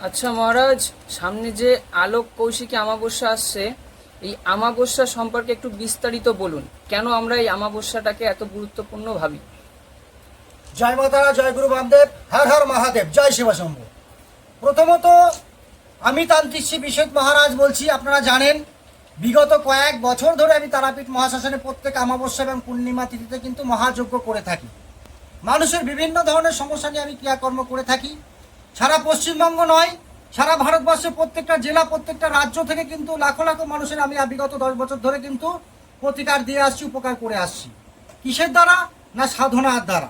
আচ্ছা মহারাজ, সামনে যে আলোক কৌশিকী অমাবস্যা আসছে, এই অমাবস্যা সম্পর্কে একটু বিস্তারিত বলুন। কেন আমরা এই অমাবস্যাটাকে এত গুরুত্বপূর্ণ ভাবি? জয় মাতারা, জয় গুরু বামদেব, হর হর মহাদেব, জয় শিবশম্ভু। প্রথমত আমি তান্ত্রিক শ্রী বিশ্বজিৎ মহারাজ বলছি। আপনারা জানেন বিগত কয়েক বছর ধরে আমি তারাপীঠ মহাশ্মশানে প্রত্যেক অমাবস্যা এবং পূর্ণিমা তিথিতে কিন্তু মহাযজ্ঞ করে থাকি। মানুষের বিভিন্ন ধরনের সমস্যা নিয়ে আমি ক্রিয়াকর্ম করে থাকি। সারা পশ্চিমবঙ্গ নয়, সারা ভারতবর্ষের প্রত্যেকটা জেলা, প্রত্যেকটা রাজ্য থেকে কিন্তু লাখো লাখো মানুষের আমি বিগত 10 বছর ধরে কিন্তু প্রতিকার দিয়ে আসছি, উপকার করে আসছি। কিসের দ্বারা? না সাধনার দ্বারা।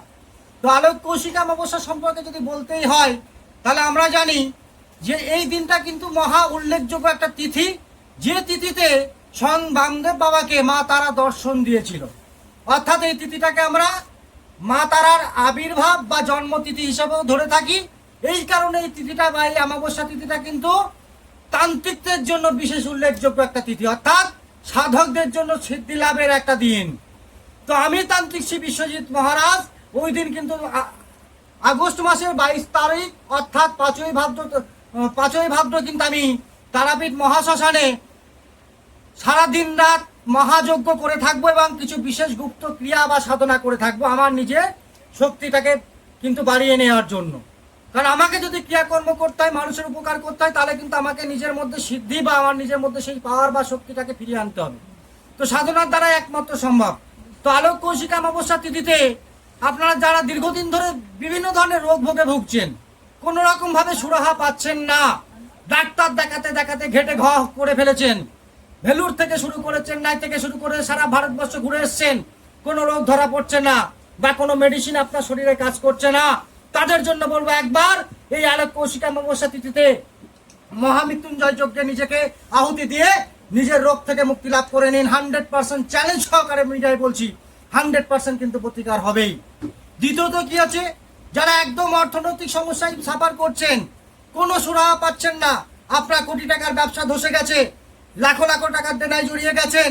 তো আলোক কৌশিকী অমাবস্যা সম্পর্কে যদি বলতেই হয়, তাহলে আমরা জানি যে এই দিনটা কিন্তু মহা উল্লেখযোগ্য একটা তিথি, যে তিথিতে স্বয়ং বামদেব বাবাকে মা তারা দর্শন দিয়েছিল। অর্থাৎ এই তিথিটাকে আমরা মা তারার আবির্ভাব বা জন্মতিথি হিসাবেও ধরে থাকি। এই কারণে এই তিথিটা বা এই অমাবস্যা তিথিটা কিন্তু তান্ত্রিকদের জন্য বিশেষ উল্লেখযোগ্য একটা তিথি, অর্থাৎ সাধকদের জন্য সিদ্ধি লাভের একটা দিন। তো আমি তান্ত্রিক শ্রী বিশ্বজিৎ মহারাজ ওই দিন কিন্তু আগস্ট মাসের 22 তারিখ অর্থাৎ 5ই ভাদ্র কিন্তু আমি তারাপীঠ মহাশ্মশানে সারাদিন রাত মহাযজ্ঞ করে থাকবো এবং কিছু বিশেষ গুপ্ত ক্রিয়া বা সাধনা করে থাকবো আমার নিজের শক্তিটাকে কিন্তু বাড়িয়ে নেওয়ার জন্য। কারণ আমাকে যদি ক্রিয়াকর্ম করতে হয়, মানুষের উপকার করতে হয়, তাহলে কিন্তু আমাকে নিজের মধ্যে সিদ্ধি বা আমার নিজের মধ্যে সেই পাওয়ার বা শক্তিটাকে ফিরিয়ে আনতে হবে। তো সাধনার দ্বারা একমাত্র সম্ভব। তো আলোক কৌশিকী অমাবস্যা তিথিতে আপনারা যারা দীর্ঘদিন ধরে বিভিন্ন ধরনের রোগ ভোগে ভুগছেন, কোনো রকম ভাবে সুরাহা পাচ্ছেন না, ডাক্তার দেখাতে দেখাতে ঘেটে ঘ করে ফেলেছেন, ভেলুর থেকে শুরু করে চেন্নাই থেকে শুরু করে সারা ভারতবর্ষ ঘুরে এসছেন, কোনো রোগ ধরা পড়ছে না বা কোনো মেডিসিন আপনার শরীরে কাজ করছে না, তাদের জন্য বলবো একবার এই আলোক কৌশিকী অমাবস্যা তিথিতে মহামৃত্যুঞ্জয় যজ্ঞে নিজেকে আহুতি দিয়ে নিজের রোগ থেকে মুক্তি লাভ করে নিন। 100% চ্যালেঞ্জ সহকারে মিডিয়ায় বলছি, 100% কিন্তু প্রতিকার হবেই। দ্বিতীয়ত কি আছে, যারা একদম অর্থনৈতিক সমস্যায় সাফার করছেন, কোনো সুরাহা পাচ্ছেন না, আপনার কোটি টাকার ব্যবসা ধসে গেছে, লাখো লাখো টাকার দেনায় জড়িয়ে গেছেন,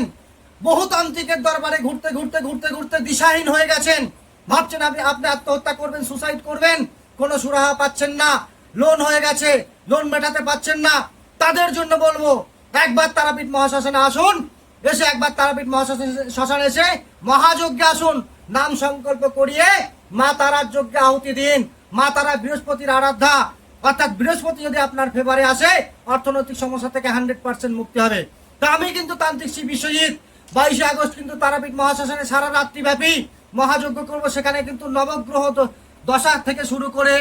বহু তান্ত্রিকের দরবারে ঘুরতে ঘুরতে ঘুরতে ঘুরতে দিশাহীন হয়ে গেছেন, ভাবছেন আপনি আত্মহত্যা করবেন, সুসাইড করবেন, কোনো সুরাহা পাচ্ছেন না, লোন হয়ে গেছে, লোন মেটাতে পাচ্ছেন না, তাদের জন্য বলবো একবার তারাপীঠ মহাশ্মশানে আসুন। এসে একবার তারাপীঠ মহাশ্মশানে এসে মহাযজ্ঞে আসুন, নাম সংকল্প করিয়ে মা তারার যজ্ঞে আহুতি দিন। মা তারা বৃহস্পতির আরাধ্যা, অর্থাৎ বৃহস্পতি যদি আপনার ফেভারে আসে, অর্থনৈতিক সমস্যা থেকে 100% মুক্তি হবে। তো আমি কিন্তু তান্ত্রিক শ্রী বিশ্বজিৎ 22 আগস্ট কিন্তু তারাপীঠ মহাশ্মশানে সারা রাত্রি ব্যাপী মহাযজ্ঞ করব। সেখানে কিন্তু নবগ্রহ দশা থেকে শুরু করে,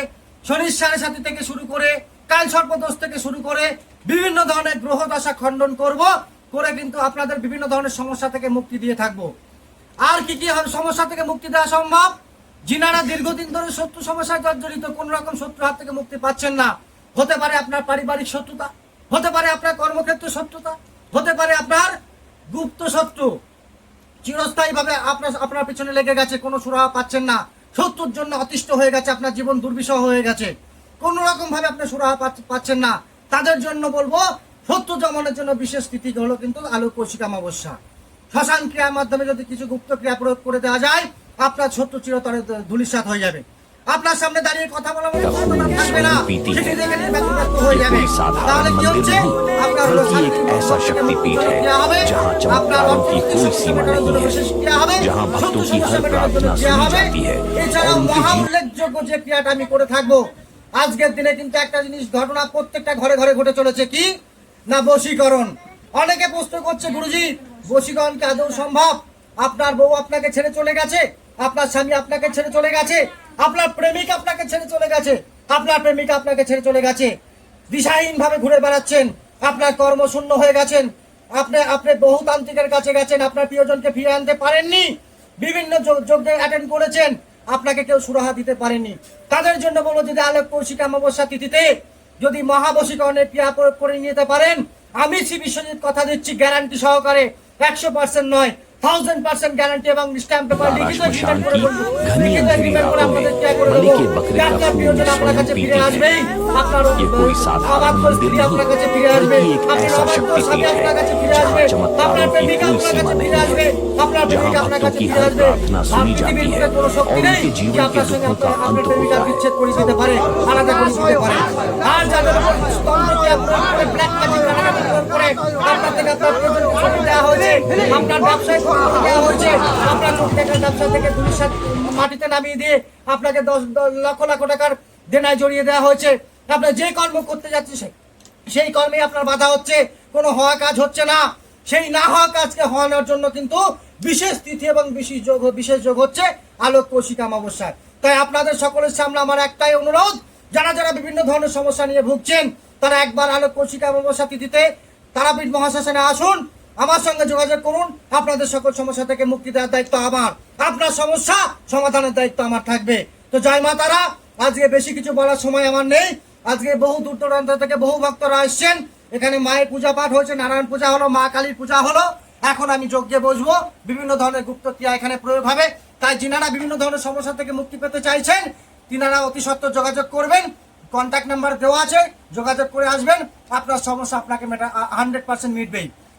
শনির সাড়ে সাথী থেকে শুরু করে, কাল সর্পদোষ থেকে শুরু করে বিভিন্ন ধরনের গ্রহ দশা খণ্ডন করব, করে কিন্তু আপনাদের বিভিন্ন ধরনের সমস্যা থেকে মুক্তি দিয়ে থাকবো। আর কি কি সমস্যা থেকে মুক্তি দেওয়া সম্ভব? যিনারা দীর্ঘদিন ধরে শত্রু সমস্যায় জর্জরিত, কোন রকম শত্রু হাত থেকে মুক্তি পাচ্ছেন না, হতে পারে আপনার পারিবারিক শত্রুতা, হতে পারে আপনার কর্মক্ষেত্র শত্রুতা, হতে পারে আপনার গুপ্ত শত্রু চিরস্থায়ী ভাবে আপনার পিছনে লেগে গেছে, কোনো সুরাহা পাচ্ছেন না, শত্রুর জন্য অতিষ্ঠ হয়ে গেছে, আপনার জীবন দুর্বিষহ হয়ে গেছে, কোন রকম ভাবে আপনি সুরাহা পাচ্ছেন না, তাদের জন্য বলবো শত্রু দমনের জন্য বিশেষ তিথি হলো কিন্তু আলোক কৌশিকী অমাবস্যা। শ্মশান ক্রিয়ার মাধ্যমে যদি কিছু গুপ্ত ক্রিয়া প্রয়োগ করে দেওয়া যায়, আপনার শত্রু চিরতরে ধূলিসাৎ হয়ে যাবে। আপনার সামনে দাঁড়িয়ে কথা বলা থাকবে না, হয়ে যাবে। তাহলে কি হচ্ছে, আপনার एक ऐसा शक्तिपीठ है जहाँ चमत्कारों की कोई सीमा नहीं है, जहाँ भक्तों की हर प्रार्थना सुनी जाती है और उनके উল্লেখযোগ্য যে ক্রিয়াটা আমি করে থাকবো আজকের দিনে, কিন্তু একটা জিনিস ঘটনা প্রত্যেকটা ঘরে ঘরে ঘটে চলেছে, কি না বশীকরণ। অনেকে প্রশ্ন করছে, গুরুজি বশীকরণ কি আদৌ সম্ভব? আপনার বউ আপনাকে ছেড়ে চলে গেছে, আপনার স্বামী আপনাকে ছেড়ে চলে গেছে, আপনার প্রেমিক আপনাকে ছেড়ে চলে গেছে, আপনার প্রেমিকা আপনাকে ছেড়ে চলে গেছে, দিশাহীন ভাবে ঘুরে বেড়াচ্ছেন, আপনার কর্ম শূন্য হয়ে গেছেন, আপনি বহু তান্ত্রিকের কাছে গেছেন, আপনার প্রিয়জনকে ফিরে আনতে পারেননি, বিভিন্ন যজ্ঞে অ্যাটেন্ড করেছেন, আপনাকে কেউ সুরাহা দিতে পারেনি, তাদের জন্য বলবো যদি আলোক কৌশিকী অমাবস্যা তিথিতে যদি মহাবশীকরণের ক্রিয়া প্রয়োগ করে নিতে পারেন, আমি শ্রী বিশ্বজিৎ কথা দিচ্ছি গ্যারান্টি সহকারে, 100% নয় 1000% গ্যারান্টি এবং স্ট্যাম্প পেপার লিখিত এগ্রিমেন্ট করে বলবো, লিখিত এগ্রিমেন্ট করে আপনাদের ক্রিয়া করে দেবো। আপনার প্রিয়জন আপনার কাছে ফিরে আসবেই, আপনার অবাধ্য স্ত্রী আপনার কাছে ফিরে আসবে, আপনার অবাধ্য স্বামী আপনার কাছে ফিরে আসবে, আপনার প্রেমিকা আপনার কাছে ফিরে আসবে, আপনার প্রেমিকা আপনার কাছে ফিরে আসবে। আর পৃথিবীর ভিতরে কোনো শক্তি নেই যে আপনার সঙ্গে আপনার প্রেমিকা বিচ্ছেদ করে দিতে পারে, আলাদা করে দিতে পারে। আর যাদের প্রয়োগ করে ব্ল্যাক ম্যাজিক প্রয়োগ করে আপনার থেকে আপনার প্রয়োজন দেওয়া হয়েছে, আপনার ব্যবসায় দেওয়া হয়েছে, আপনার প্রত্যেকের ব্যবসা থেকে দুলিশাত মাটিতে নামিয়ে দিয়ে আপনাকে 10 লক্ষ লক্ষ টাকার দেনায় জড়িয়ে দেওয়া হয়েছে। আপনি যে কর্ম করতে যাচ্ছেন সেই কর্মে আপনার বাধা হচ্ছে, কোনো হওয়া কাজ হচ্ছে না। সেই না হওয়া কাজকে হওয়ানোর জন্য কিন্তু বিশেষ তিথি এবং বিশেষ যোগ হচ্ছে আলোক কৌশিক অমাবস্যায়। তাই আপনাদের সকলের সামনে আমার একটাই অনুরোধ, যারা যারা বিভিন্ন ধরনের সমস্যা নিয়ে ভুগছেন তারা একবার আলোক কৌশিক অমাবস্যা তিথিতে তারাপীঠ মহাশ্মশানে আসুন, আমার সঙ্গে যোগাযোগ করুন। আপনাদের সকল সমস্যা থেকে মুক্তি দেওয়ার দায়িত্ব আমার, আপনার সমস্যা সমাধানের দায়িত্ব আমার থাকবে। তো জয় মা তারা। আজকে বেশি কিছু বলার সময় আমার নেই। আজকে বহু দূর দূরান্ত থেকে বহু ভক্তরা আসছেন, এখানে মায়ের পূজা পাঠ হয়েছে, নারায়ণ পূজা হলো, মা কালীর পূজা হলো। এখন আমি যজ্ঞে বসবো, বিভিন্ন ধরনের গুপ্ত ক্রিয়া এখানে প্রয়োগ হবে। তাই যিনারা বিভিন্ন ধরনের সমস্যা থেকে মুক্তি পেতে চাইছেন তিনারা অতি সত্বর যোগাযোগ করবেন, কন্ট্যাক্ট নাম্বার দেওয়া আছে, যোগাযোগ করে আসবেন, আপনার সমস্যা আপনাকে 100% মিটবেই।